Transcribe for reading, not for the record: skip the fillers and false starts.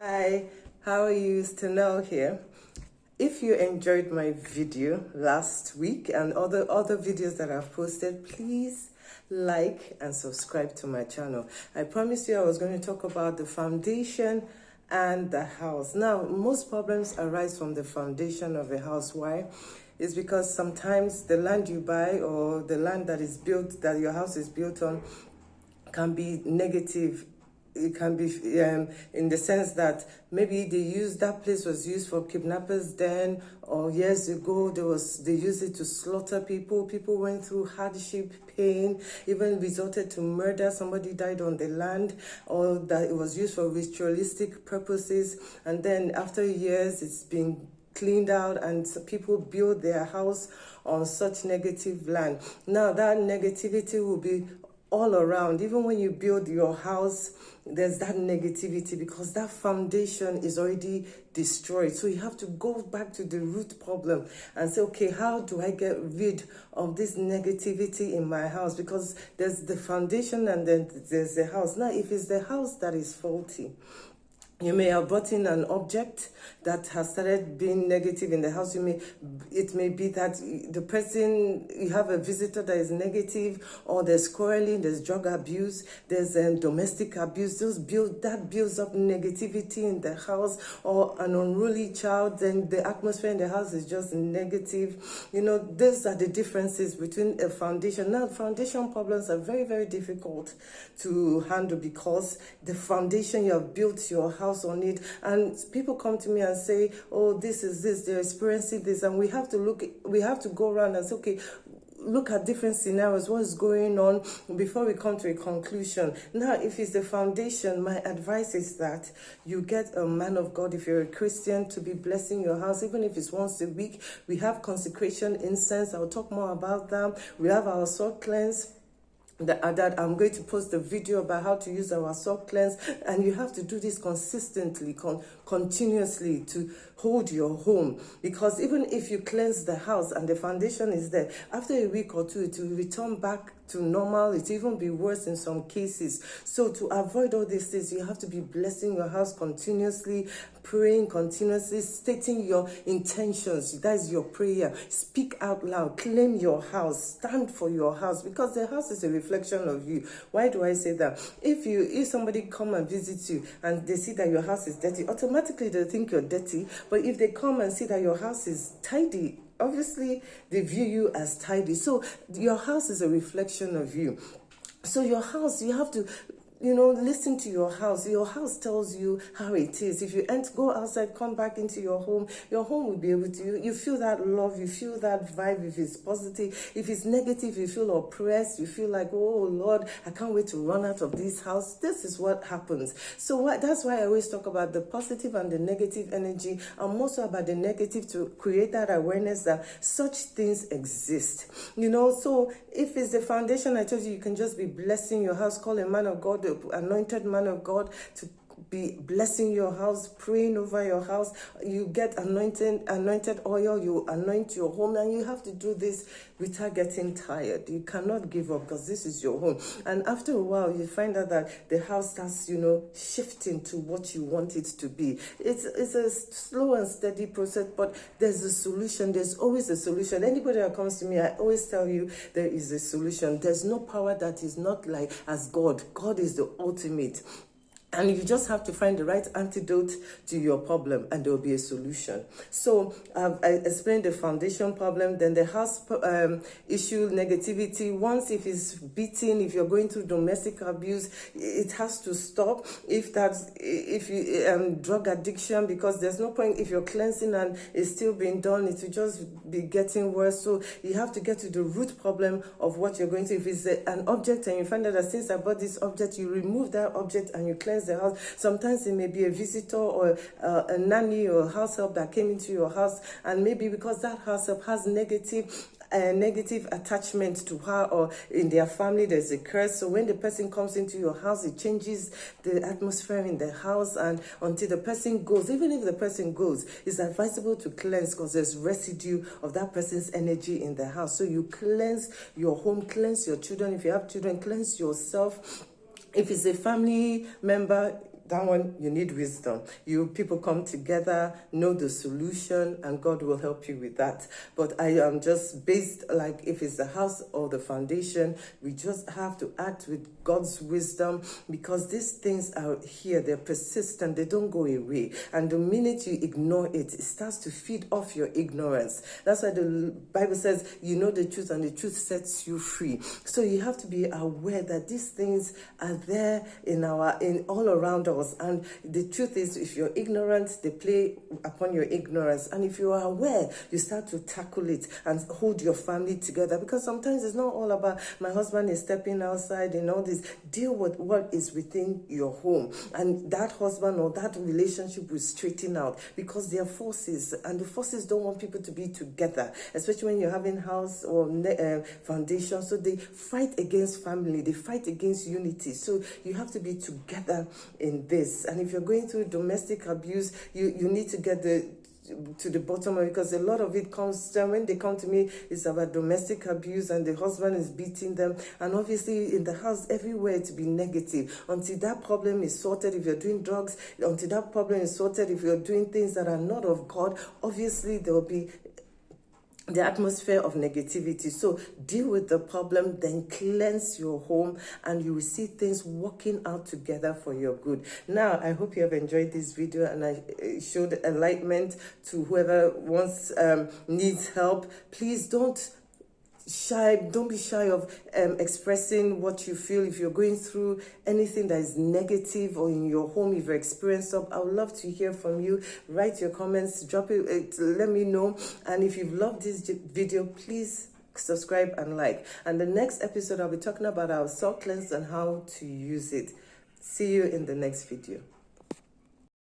Hi, how are you? Stanel here. If you enjoyed my video last week and other videos that I've posted, please like and subscribe to my channel. I promised you I was going to talk about the foundation and the house. Now, most problems arise from the foundation of a house. Why? It's because sometimes the land you buy or the land that is built, that your house is built on, can be negative. It can be in the sense that maybe that place was used for kidnappers then, or years ago they used it to slaughter people. People went through hardship, pain, even resorted to murder. Somebody died on the land, or that it was used for ritualistic purposes, and then after years it's been cleaned out and people build their house on such negative land. Now that negativity will be all around. Even when you build your house, there's that negativity because that foundation is already destroyed. So you have to go back to the root problem and say, okay, how do I get rid of this negativity in my house? Because there's the foundation and then there's the house. Now, if it's the house that is faulty, you may have brought in an object that has started being negative in the house. It may be that you have a visitor that is negative, or there's quarreling, there's drug abuse, there's domestic abuse. That builds up negativity in the house, or an unruly child. Then the atmosphere in the house is just negative. These are the differences between a foundation. Now, foundation problems are very, very difficult to handle because the foundation you have built your house on it, and people come to me and say, oh, they're experiencing this, and we have to go around and say, okay, look at different scenarios, what's going on before we come to a conclusion. Now, if it's the foundation, my advice is that you get a man of God, if you're a Christian, to be blessing your house, even if it's once a week. We have consecration incense. I'll talk more about them. We have our salt cleanse. That I'm going to post a video about how to use our salt cleanse, and you have to do this consistently, continuously, to hold your home. Because even if you cleanse the house and the foundation is there, after a week or two it will return back to normal. It will even be worse in some cases. So to avoid all these things, you have to be blessing your house continuously, praying continuously, stating your intentions. That is your prayer. Speak out loud. Claim your house. Stand for your house, because the house is a reflection of you. Why do I say that? If somebody come and visit you and they see that your house is dirty, automatically they think you're dirty. But if they come and see that your house is tidy, obviously they view you as tidy. So your house is a reflection of you. So your house, you have to listen to your house. Your house tells you how it is. If you go outside, come back into your home will be able to, you feel that love, you feel that vibe. If it's positive, if it's negative, you feel oppressed, you feel like, oh Lord, I can't wait to run out of this house. This is what happens. So that's why I always talk about the positive and the negative energy, and more so about the negative, to create that awareness that such things exist. So if it's the foundation, I told you can just be blessing your house. Call a man of God, the anointed man of God, to be blessing your house, praying over your house. You get anointed oil, you anoint your home, and you have to do this without getting tired. You cannot give up, because this is your home. And after a while, you find out that the house starts, shifting to what you want it to be. It's a slow and steady process, but there's a solution. There's always a solution. Anybody that comes to me, I always tell you there is a solution. There's no power that is not like as God. God is the ultimate. And you just have to find the right antidote to your problem, and there will be a solution. So I explained the foundation problem, then the house issue, negativity. Once if it's beating, if you're going through domestic abuse, it has to stop. If you drug addiction, because there's no point if you're cleansing and it's still being done, it will just be getting worse. So you have to get to the root problem of what you're going through. If it's an object and you find out that since I bought this object, you remove that object and you cleanse the house. Sometimes it may be a visitor or a nanny or a househelp that came into your house, and maybe because that househelp has negative attachment to her, or in their family there's a curse. So when the person comes into your house, it changes the atmosphere in the house, and until the person goes, even if the person goes, it's advisable to cleanse, because there's residue of that person's energy in the house. So you cleanse your home, cleanse your children. If you have children, cleanse yourself. If it's a family member, that one, you need wisdom. You people come together, know the solution, and God will help you with that. But I am just based, like if it's the house or the foundation, we just have to act with God's wisdom, because these things are here, they're persistent, they don't go away. And the minute you ignore it, it starts to feed off your ignorance. That's why the Bible says, you know the truth and the truth sets you free. So you have to be aware that these things are there in all around us. And the truth is, if you're ignorant, they play upon your ignorance. And if you are aware, you start to tackle it and hold your family together. Because sometimes it's not all about my husband is stepping outside and all this. Deal with what is within your home, and that husband or that relationship will straighten out, because there are forces, and the forces don't want people to be together, especially when you're having house or foundation. So they fight against family, they fight against unity. So you have to be together in this. And if you're going through domestic abuse, you need to get to the bottom of it, because a lot of it comes when they come to me, it's about domestic abuse and the husband is beating them, and obviously in the house everywhere to be negative. Until that problem is sorted, if you're doing drugs, until that problem is sorted, if you're doing things that are not of God, obviously there will be the atmosphere of negativity. So deal with the problem, then cleanse your home, and you will see things working out together for your good. Now, I hope you have enjoyed this video, and I showed enlightenment to whoever needs help. Please don't be shy of expressing what you feel. If you're going through anything that is negative, or in your home, if you're experienced something, I would love to hear from you. Write your comments, drop it, let me know. And if you've loved this video, please subscribe and like. And the next episode, I'll be talking about our salt cleanse and how to use it. See you in the next video.